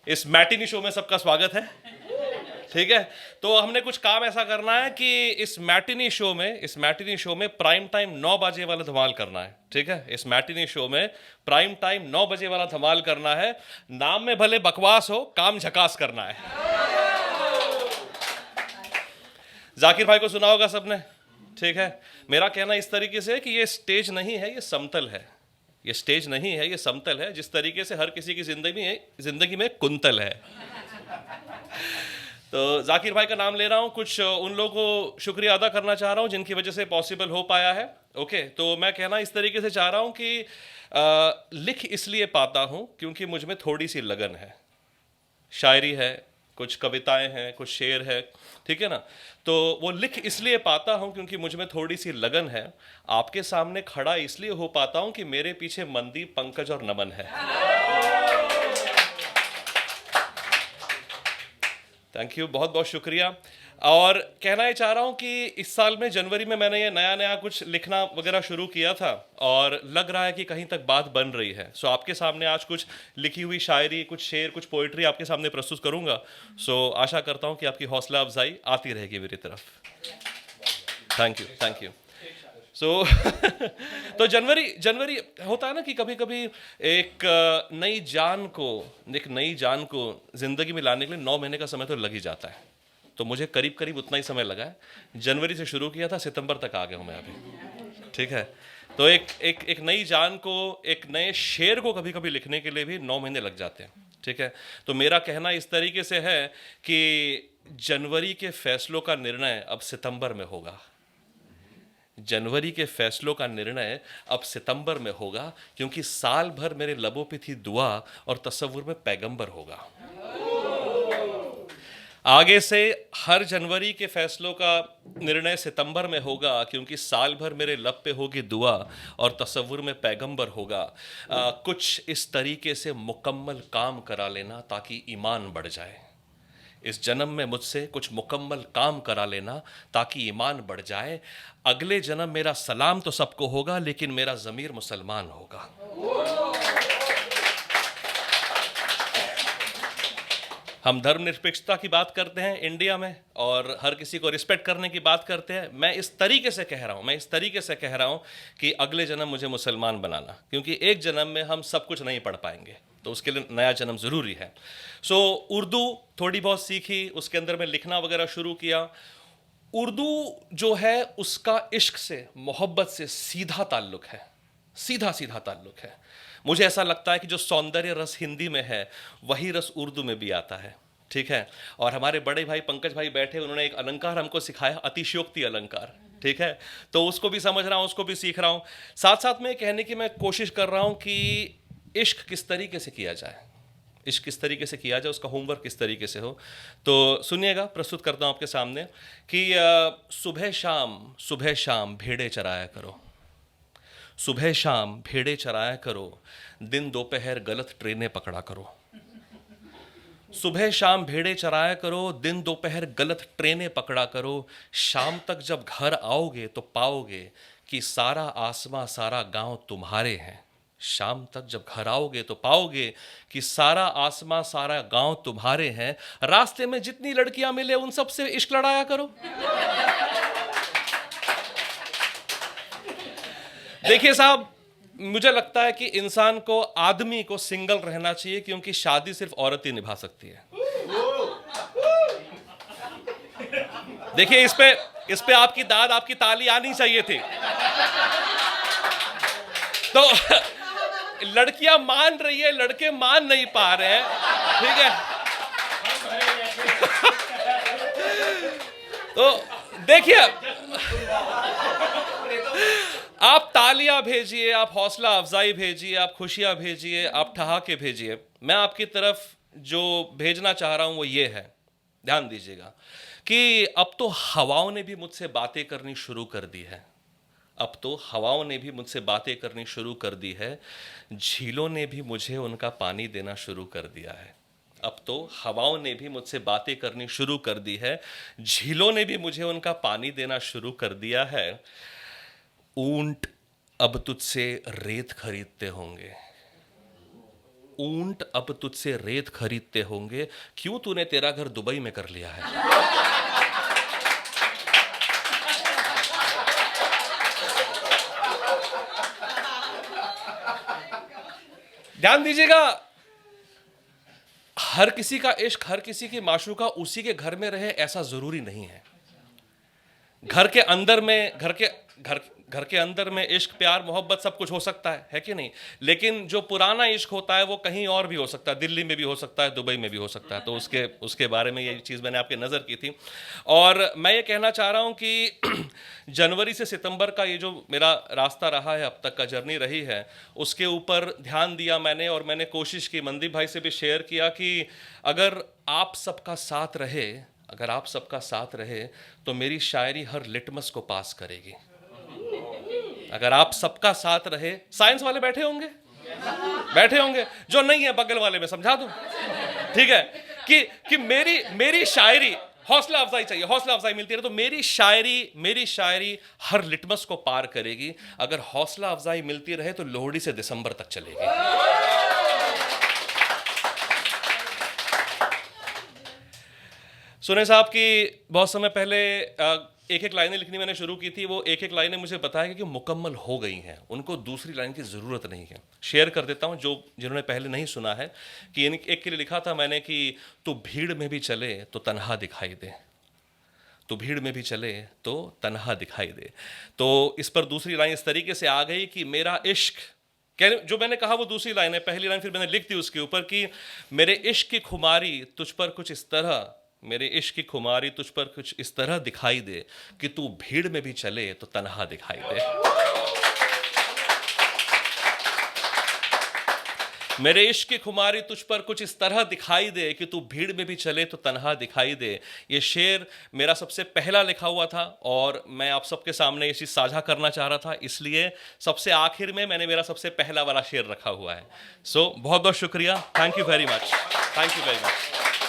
इस matinee show में सबका स्वागत है। ठीक है, तो हमने कुछ काम ऐसा करना है कि इस मैटिनी शो में प्राइम टाइम 9 बजे वाला धमाल करना है। ठीक है, इस मैटिनी शो में प्राइम टाइम 9 बजे वाला धमाल करना है। नाम में भले बकवास हो, काम झकास करना है। जाकिर भाई को सुना होगा सबने। ठीक है, मेरा कहना इस तरीके से है कि ये स्टेज नहीं है, ये समतल है। ये स्टेज नहीं है, ये समतल है। जिस तरीके से हर किसी की जिंदगी में कुंतल है। तो जाकिर भाई का नाम ले रहा हूं, कुछ उन लोगों को शुक्रिया अदा करना चाह रहा हूं जिनकी वजह से पॉसिबल हो पाया है। ओके, तो मैं कहना इस तरीके से चाह रहा हूं कि लिख इसलिए पाता हूं क्योंकि मुझ में थोड़ी सी लगन है। शायरी है, कुछ कविताएं हैं, कुछ शेर है, ठीक है ना। तो वो लिख इसलिए पाता हूं क्योंकि मुझ में थोड़ी सी लगन है। आपके सामने खड़ा इसलिए हो पाता हूं कि मेरे पीछे मनदीप, पंकज और नमन है। थैंक यू, बहुत बहुत शुक्रिया। और कहना ये चाह रहा हूँ कि इस साल में जनवरी में मैंने ये नया नया कुछ लिखना वगैरह शुरू किया था और लग रहा है कि कहीं तक बात बन रही है। सो आपके सामने आज कुछ लिखी हुई शायरी, कुछ शेर, कुछ पोइट्री आपके सामने प्रस्तुत करूँगा। सो आशा करता हूँ कि आपकी हौसला अफजाई आती रहेगी मेरी तरफ। Thank you, thank you. So तो जनवरी होता है ना कि कभी कभी एक नई जान को जिंदगी में लाने के लिए 9 महीने का समय तो लग ही जाता है। तो मुझे करीब करीब उतना ही समय लगा है। जनवरी से शुरू किया था, सितंबर तक आ गया हूं मैं अभी। ठीक है, तो एक नई जान को, एक नए शेर को कभी कभी लिखने के लिए भी 9 महीने लग जाते हैं। ठीक है, तो मेरा कहना इस तरीके से है कि जनवरी के फैसलों का निर्णय अब सितंबर में होगा। जनवरी के फैसलों का निर्णय अब सितंबर में होगा, क्योंकि साल भर मेरे लबों पे थी दुआ और तसव्वुर में पैगंबर होगा। आगे से हर जनवरी के फैसलों का निर्णय सितंबर में होगा, क्योंकि साल भर मेरे लब पे होगी दुआ और तसव्वुर में पैगंबर होगा। कुछ इस तरीके से मुकम्मल काम करा लेना ताकि ईमान बढ़ जाए। इस जन्म में मुझसे कुछ मुकम्मल काम करा लेना ताकि ईमान बढ़ जाए। अगले जन्म मेरा सलाम तो सबको होगा, लेकिन मेरा ज़मीर मुसलमान होगा। हम धर्मनिरपेक्षता की बात करते हैं इंडिया में और हर किसी को रिस्पेक्ट करने की बात करते हैं। मैं इस तरीके से कह रहा हूं कि अगले जन्म मुझे मुसलमान बनाना, क्योंकि एक जन्म में हम सब कुछ नहीं पढ़ पाएंगे, तो उसके लिए नया जन्म ज़रूरी है। सो उर्दू थोड़ी बहुत सीखी, उसके अंदर मैं लिखना वगैरह शुरू किया। उर्दू जो है उसका इश्क से, मोहब्बत से सीधा ताल्लुक़ है, सीधा सीधा ताल्लुक़ है। मुझे ऐसा लगता है कि जो सौंदर्य रस हिंदी में है वही रस उर्दू में भी आता है। ठीक है, और हमारे बड़े भाई पंकज भाई बैठे, उन्होंने एक अलंकार हमको सिखाया, अतिशयोक्ति अलंकार। ठीक है, तो उसको भी समझ रहा हूँ, उसको भी सीख रहा हूँ। साथ साथ में कहने की मैं कोशिश कर रहा हूँ कि इश्क किस तरीके से किया जाए, इश्क किस तरीके से किया जाए, उसका होमवर्क किस तरीके से हो। तो सुनिएगा, प्रस्तुत करता हूँ आपके सामने कि सुबह शाम भेड़े चराया करो, सुबह शाम भेड़े चराया करो, दिन दोपहर गलत ट्रेनें पकड़ा करो। सुबह शाम भेड़े चराया करो, दिन दोपहर गलत ट्रेनें पकड़ा करो। शाम तक जब घर आओगे तो पाओगे कि सारा आसमां सारा गांव तुम्हारे हैं। शाम तक जब घर आओगे तो पाओगे कि सारा आसमां सारा गांव तुम्हारे हैं। रास्ते में जितनी लड़कियां मिले उन सब से इश्क लड़ाया करो। देखिए साहब, मुझे लगता है कि इंसान को, आदमी को सिंगल रहना चाहिए, क्योंकि शादी सिर्फ औरत ही निभा सकती है। देखिए इस पे आपकी दाद, आपकी ताली आनी चाहिए थी। तो लड़कियां मान रही है, लड़के मान नहीं पा रहे हैं। ठीक है, तो देखिए, आप तालियां भेजिए, आप हौसला अफजाई भेजिए, आप खुशियां भेजिए, आप ठहाके भेजिए। मैं आपकी तरफ जो भेजना चाह रहा हूं वो ये है, ध्यान दीजिएगा, कि अब तो हवाओं ने भी मुझसे बातें करनी शुरू कर दी है। अब तो हवाओं ने भी मुझसे बातें करनी शुरू कर दी है। झीलों ने भी मुझे उनका पानी देना शुरू कर दिया है। अब तो हवाओं ने भी मुझसे बातें करनी शुरू कर दी है, झीलों ने भी मुझे उनका पानी देना शुरू कर दिया है। ऊंट अब तुझसे रेत खरीदते होंगे, ऊंट अब तुझसे रेत खरीदते होंगे, क्यों तूने तेरा घर दुबई में कर लिया है। ध्यान दीजिएगा, हर किसी का इश्क, हर किसी की माशूका उसी के घर में रहे ऐसा जरूरी नहीं है। घर के अंदर में घर के अंदर में इश्क, प्यार, मोहब्बत सब कुछ हो सकता है कि नहीं? लेकिन जो पुराना इश्क होता है वो कहीं और भी हो सकता है, दिल्ली में भी हो सकता है, दुबई में भी हो सकता है। तो उसके बारे में ये चीज़ मैंने आपके नज़र की थी। और मैं ये कहना चाह रहा हूँ कि जनवरी से सितंबर का ये जो मेरा रास्ता रहा है, अब तक का जर्नी रही है, उसके ऊपर ध्यान दिया मैंने, और मैंने कोशिश की, मनदीप भाई से भी शेयर किया कि अगर आप सबका साथ रहे, अगर आप सबका साथ रहे तो मेरी शायरी हर लिटमस को पास करेगी। अगर आप सबका साथ रहे, साइंस वाले बैठे होंगे, जो नहीं है बगल वाले में समझा दूं, ठीक है? कि मेरी शायरी, हौसला अफजाई चाहिए, हौसला अफजाई मिलती रहे तो मेरी शायरी हर लिटमस को पार करेगी। अगर हौसला अफजाई मिलती रहे तो लोहड़ी से दिसंबर तक चलेगी। सुने साहब की बहुत समय पहले एक एक लाइनें लिखनी मैंने शुरू की थी, वो एक एक लाइनें मुझे बताया कि मुकम्मल हो गई हैं, उनको दूसरी लाइन की ज़रूरत नहीं है। शेयर कर देता हूँ जिन्होंने पहले नहीं सुना है, कि एक के लिए लिखा था मैंने कि तू भीड़ में भी चले तो तन्हा दिखाई दे, तू भीड़ में भी चले तो तन्हा दिखाई दे। तो इस पर दूसरी लाइन इस तरीके से आ गई कि मेरा इश्क, जो मैंने कहा वो दूसरी लाइन है, पहली लाइन फिर मैंने लिख दी उसके ऊपर कि मेरे इश्क की खुमारी तुझ पर कुछ इस तरह, मेरे इश्क की खुमारी तुझ पर कुछ इस तरह दिखाई दे कि तू भीड़ में भी चले तो तन्हा दिखाई दे। मेरे इश्क की खुमारी तुझ पर कुछ इस तरह दिखाई दे कि तू भीड़ में भी चले तो तन्हा दिखाई दे। ये शेर मेरा सबसे पहला लिखा हुआ था और मैं आप सबके सामने ये चीज़ साझा करना चाह रहा था, इसलिए सबसे आखिर में मैंने मेरा सबसे पहला वाला शेर रखा हुआ है। सो बहुत बहुत शुक्रिया, thank you very much, thank you very much.